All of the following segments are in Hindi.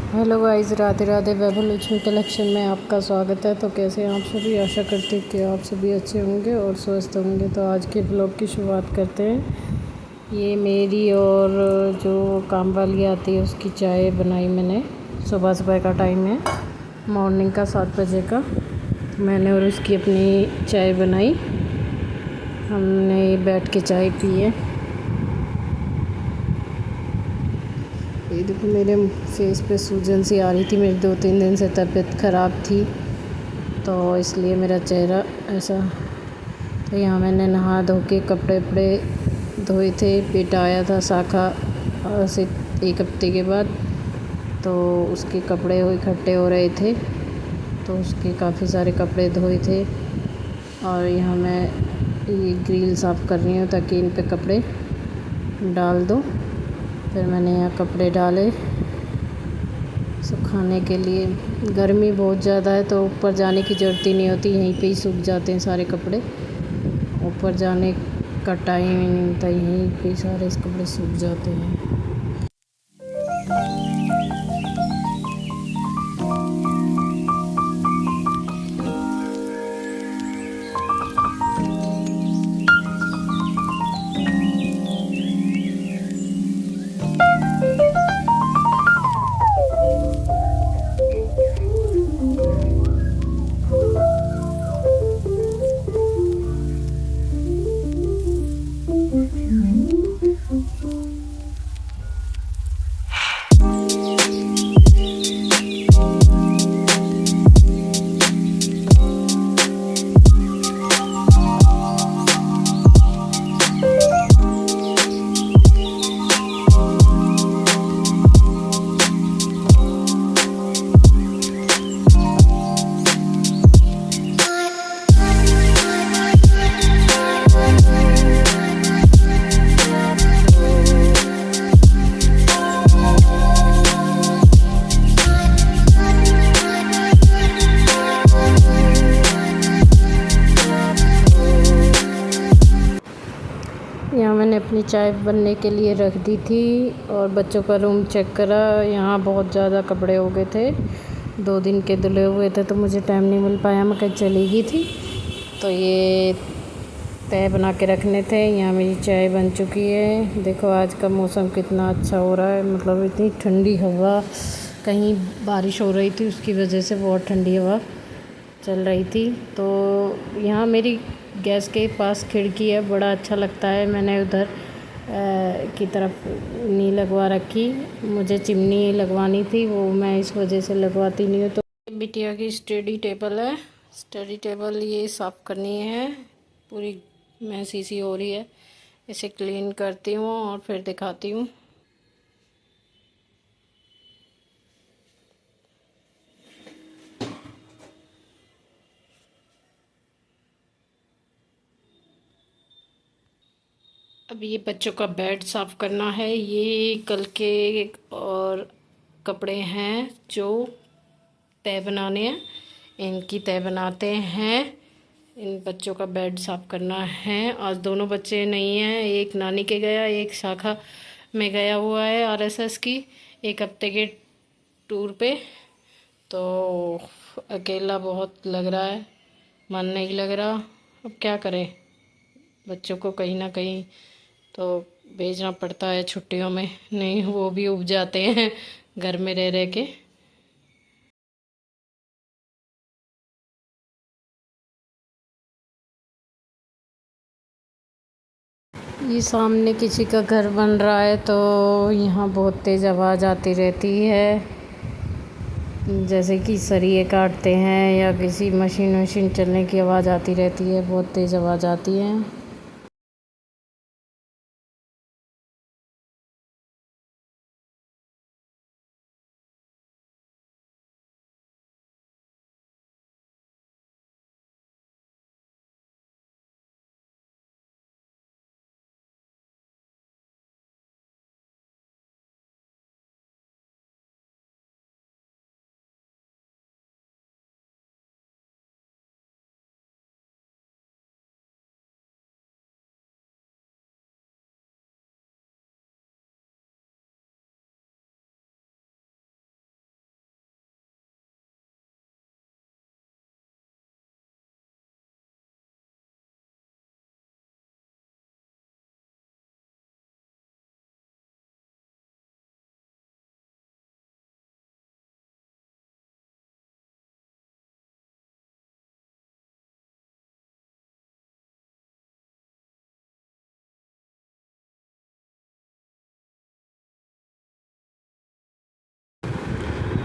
Hello guys, Radhe Radhe. Vaibhav Lakshmi collection में आपका स्वागत है। तो कैसे हैं आप सभी? आशा करते हैं कि आप सभी अच्छे होंगे और स्वस्थ होंगे। तो आज के ब्लॉग की शुरुआत करते हैं। ये मेरी और जो काम वाली आती है उसकी चाय बनाई मैंने। सुबह सुबह का टाइम है, मॉर्निंग का 7 बजे का। मैंने और उसकी अपनी चाय बनाई। हमने बैठ के चाय पी है। ये देखो, मेरे फेस पे सूजन सी आ रही थी। मेरी 2-3 दिन से तबीयत ख़राब थी, तो इसलिए मेरा चेहरा ऐसा। तो यहाँ मैंने नहा धो के कपड़े वपड़े धोए थे। बेटा आया था शाखा से 1 हफ्ते के बाद, तो उसके कपड़े इकट्ठे हो रहे थे, तो उसके काफ़ी सारे कपड़े धोए थे। और यहाँ मैं ये ग्रिल साफ़ कर रही हूँ ताकि इन पे कपड़े डाल दूँ। फिर मैंने यहाँ कपड़े डाले सुखाने के लिए। गर्मी बहुत ज़्यादा है तो ऊपर जाने की ज़रूरत ही नहीं होती, यहीं पे ही सूख जाते हैं सारे कपड़े। ऊपर जाने का टाइम ही नहीं होता, यहीं पे सारे कपड़े सूख जाते हैं। यहाँ मैंने अपनी चाय बनने के लिए रख दी थी और बच्चों का रूम चेक करा। यहाँ बहुत ज़्यादा कपड़े हो गए थे, 2 दिन के धुले हुए थे, तो मुझे टाइम नहीं मिल पाया। मैं कहीं चली गई थी, तो ये तय बना के रखने थे। यहाँ मेरी चाय बन चुकी है। देखो आज का मौसम कितना अच्छा हो रहा है, मतलब इतनी ठंडी हवा। कहीं बारिश हो रही थी, उसकी वजह से बहुत ठंडी हवा चल रही थी। तो यहाँ मेरी गैस के पास खिड़की है, बड़ा अच्छा लगता है। मैंने उधर की तरफ नहीं लगवा रखी, मुझे चिमनी लगवानी थी, वो मैं इस वजह से लगवाती नहीं हूँ। तो बिटिया की स्टडी टेबल है, स्टडी टेबल ये साफ़ करनी है, पूरी मैसी सी हो रही है। इसे क्लीन करती हूँ और फिर दिखाती हूँ। अब ये बच्चों का बेड साफ़ करना है। ये कल के और कपड़े हैं जो तय बनाने हैं, इनकी तय बनाते हैं। इन बच्चों का बेड साफ़ करना है। आज दोनों बच्चे नहीं हैं, एक नानी के गया, एक शाखा में गया हुआ है आरएसएस की 1 हफ्ते के टूर पे। तो अकेला बहुत लग रहा है, मन नहीं लग रहा। अब क्या करें, बच्चों को कहीं ना कहीं तो भेजना पड़ता है छुट्टियों में, नहीं वो भी उब जाते हैं घर में रह रह के। ये सामने किसी का घर बन रहा है, तो यहाँ बहुत तेज़ आवाज़ आती रहती है, जैसे कि सरिये काटते हैं या किसी मशीन वशीन चलने की आवाज़ आती रहती है, बहुत तेज़ आवाज़ आती है।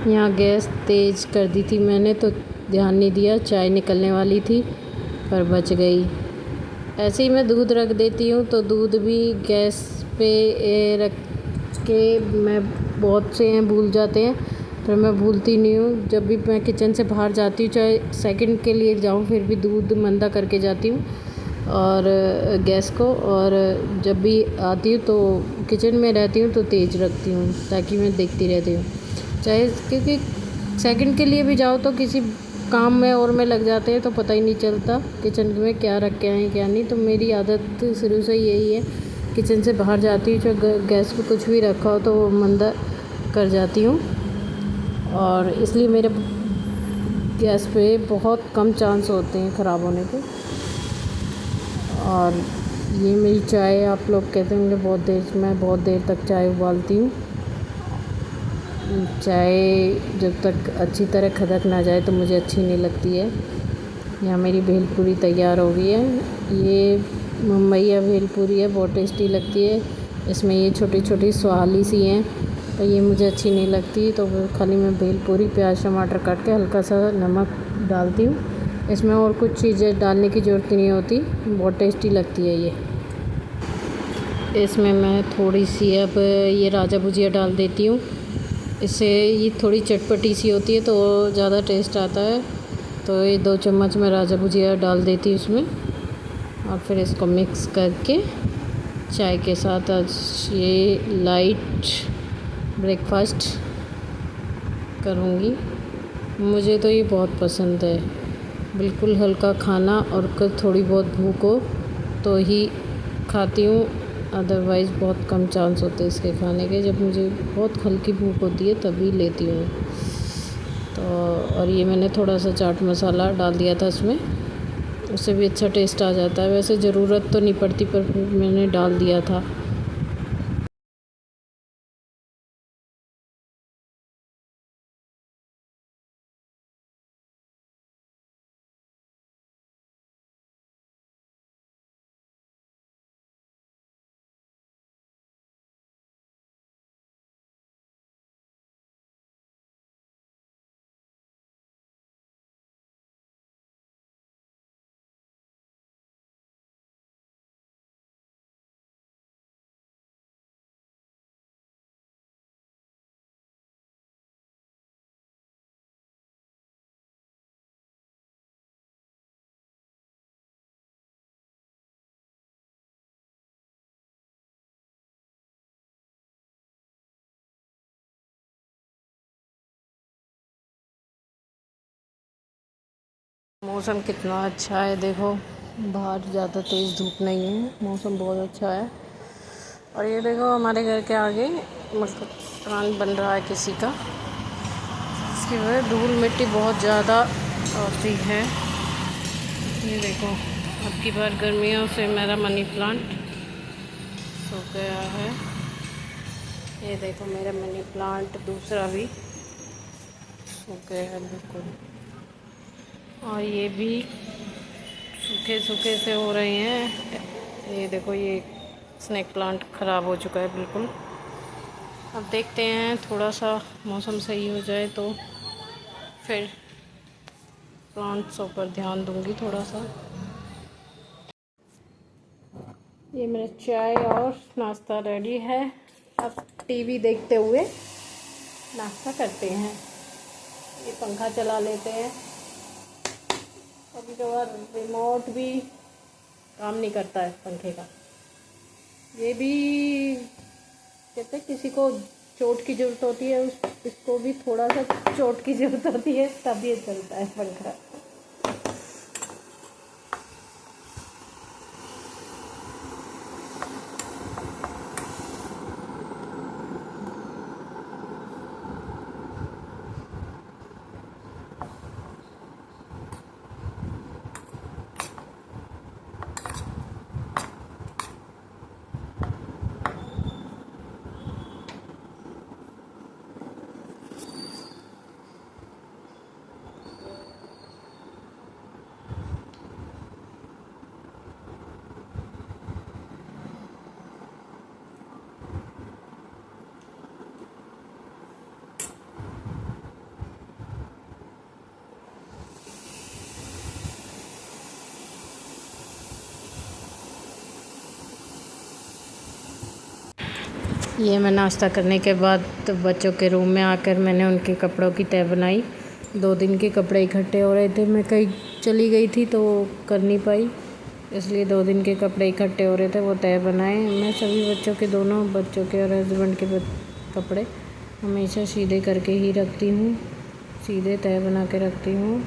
यहाँ गैस तेज़ कर दी थी मैंने, तो ध्यान नहीं दिया, चाय निकलने वाली थी पर बच गई। ऐसे ही मैं दूध रख देती हूँ, तो दूध भी गैस पे रख के मैं, बहुत से हैं भूल जाते हैं, पर मैं भूलती नहीं हूँ। जब भी मैं किचन से बाहर जाती हूँ, चाहे सेकंड के लिए जाऊँ, फिर भी दूध मंदा करके जाती हूँ और गैस को। और जब भी आती हूँ तो किचन में रहती हूँ तो तेज़ रखती हूँ, ताकि मैं देखती रहती हूँ। चाहे क्योंकि सेकंड के लिए भी जाओ तो किसी काम में और में लग जाते हैं, तो पता ही नहीं चलता किचन में क्या रख के आए क्या नहीं। तो मेरी आदत शुरू से यही है, किचन से बाहर जाती हूँ, जो गैस पे कुछ भी रखा हो तो वो मंदा कर जाती हूँ। और इसलिए मेरे गैस पे बहुत कम चांस होते हैं ख़राब होने के। और ये मेरी चाय, आप लोग कहते होंगे मैं बहुत देर तक चाय उबालती हूँ। चाय जब तक अच्छी तरह खदक ना जाए तो मुझे अच्छी नहीं लगती है। यहाँ मेरी भेलपूरी तैयार हो गई है। ये मुंबईया भेलपूरी है, बहुत टेस्टी लगती है। इसमें ये छोटी छोटी सुहाली सी हैं, पर ये मुझे अच्छी नहीं लगती, तो खाली मैं भेलपूरी प्याज टमाटर काट के हल्का सा नमक डालती हूँ। इसमें और कुछ चीज़ें डालने की ज़रूरत नहीं होती, बहुत टेस्टी लगती है ये। इसमें मैं थोड़ी सी अब ये राजा भुजिया डाल देती हूँ, इससे ये थोड़ी चटपटी सी होती है तो ज़्यादा टेस्ट आता है। तो ये 2 चम्मच मैं राजा भुजिया डाल देती हूँ इसमें, और फिर इसको मिक्स करके चाय के साथ आज ये लाइट ब्रेकफास्ट करूँगी। मुझे तो ये बहुत पसंद है, बिल्कुल हल्का खाना, और थोड़ी बहुत भूख हो तो ही खाती हूँ, अदरवाइज़ बहुत कम चांस होते हैं इसके खाने के। जब मुझे बहुत हल्की भूख होती है तभी लेती हूँ। तो और ये मैंने थोड़ा सा चाट मसाला डाल दिया था इसमें, उससे भी अच्छा टेस्ट आ जाता है। वैसे ज़रूरत तो नहीं पड़ती, पर मैंने डाल दिया था। मौसम कितना अच्छा है, देखो बाहर ज़्यादा तेज़ धूप नहीं है, मौसम बहुत अच्छा है। और ये देखो हमारे घर के आगे मकान बन रहा है किसी का, इसकी वजह धूल मिट्टी बहुत ज़्यादा होती है। ये देखो अब की बार गर्मियों से मेरा मनी प्लांट सूख गया है। ये देखो मेरा मनी प्लांट दूसरा भी सूख गया है बिल्कुल, और ये भी सूखे सूखे से हो रहे हैं। ये देखो ये स्नेक प्लांट ख़राब हो चुका है बिल्कुल। अब देखते हैं, थोड़ा सा मौसम सही हो जाए तो फिर प्लांट्सों पर ध्यान दूंगी थोड़ा सा। ये मेरा चाय और नाश्ता रेडी है। अब टीवी देखते हुए नाश्ता करते हैं। ये पंखा चला लेते हैं, कभी कभार रिमोट भी काम नहीं करता है पंखे का। ये भी कहते हैं किसी को चोट की ज़रूरत होती है, इसको भी थोड़ा सा चोट की ज़रूरत होती है, तब ये चलता है पंखा। ये मैं नाश्ता करने के बाद तो बच्चों के रूम में आकर मैंने उनके कपड़ों की तह बनाई। 2 दिन के कपड़े इकट्ठे हो रहे थे, मैं कहीं चली गई थी तो कर नहीं पाई, इसलिए 2 दिन के कपड़े इकट्ठे हो रहे थे, वो तह बनाए। मैं सभी बच्चों के, दोनों बच्चों के और हस्बैंड के कपड़े हमेशा सीधे करके ही रखती हूँ, सीधे तह बना के रखती हूँ।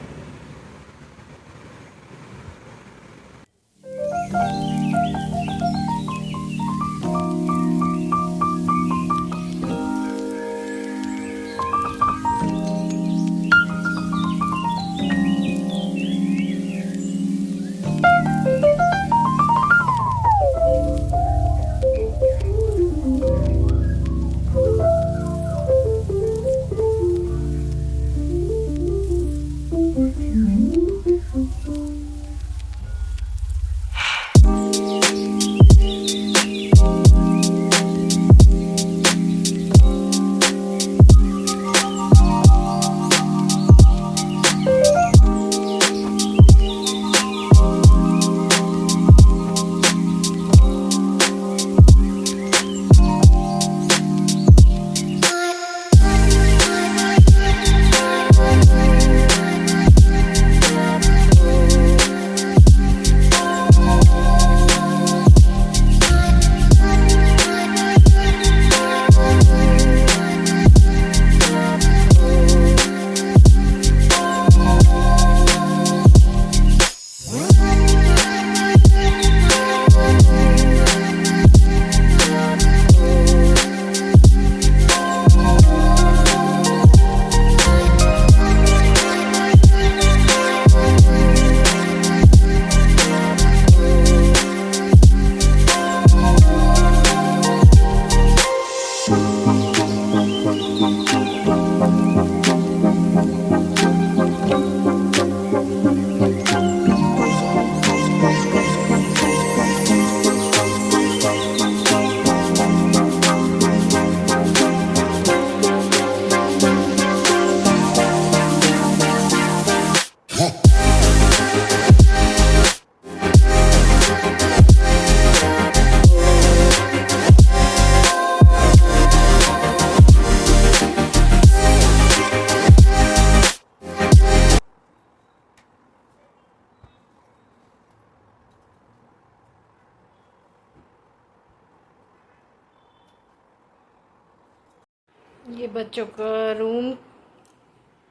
ये बच्चों का रूम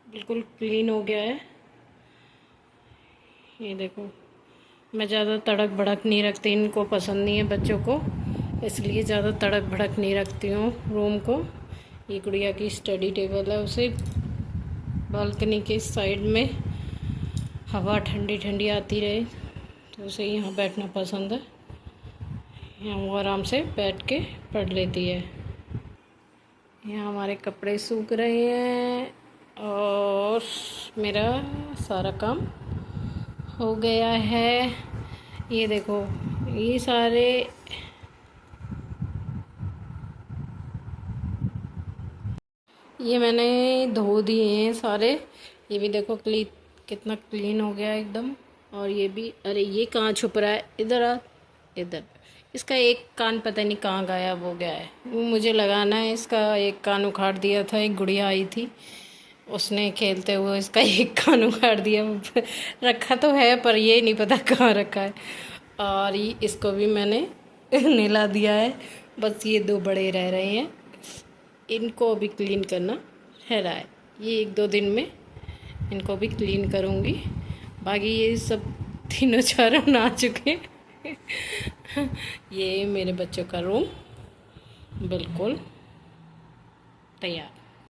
बिल्कुल क्लीन हो गया है। ये देखो, मैं ज़्यादा तड़क भड़क नहीं रखती, इनको पसंद नहीं है बच्चों को, इसलिए ज़्यादा तड़क भड़क नहीं रखती हूँ रूम को। ये गुड़िया की स्टडी टेबल है, उसे बालकनी के साइड में हवा ठंडी ठंडी आती रहे तो उसे यहाँ बैठना पसंद है। यहाँ वो आराम से बैठ के पढ़ लेती है। यहाँ हमारे कपड़े सूख रहे हैं और मेरा सारा काम हो गया है। ये देखो, ये सारे ये मैंने धो दिए हैं सारे। ये भी देखो कितना क्लीन हो गया है एकदम। और ये भी, अरे ये कहाँ छुप रहा है, इधर आ, इधर। इसका एक कान पता नहीं कहाँ गायब हो गया है, वो मुझे लगाना है। इसका एक कान उखाड़ दिया था, एक गुड़िया आई थी, उसने खेलते हुए इसका एक कान उखाड़ दिया। रखा तो है पर ये नहीं पता कहाँ रखा है। और ये इसको भी मैंने नहला दिया है, बस ये 2 बड़े रह रहे हैं, इनको भी क्लीन करना रह रहा है। ये 1-2 दिन में इनको भी क्लीन करूँगी। बाकी ये सब तीनों चारों नहा चुके। ये मेरे बच्चों का रूम बिल्कुल तैयार।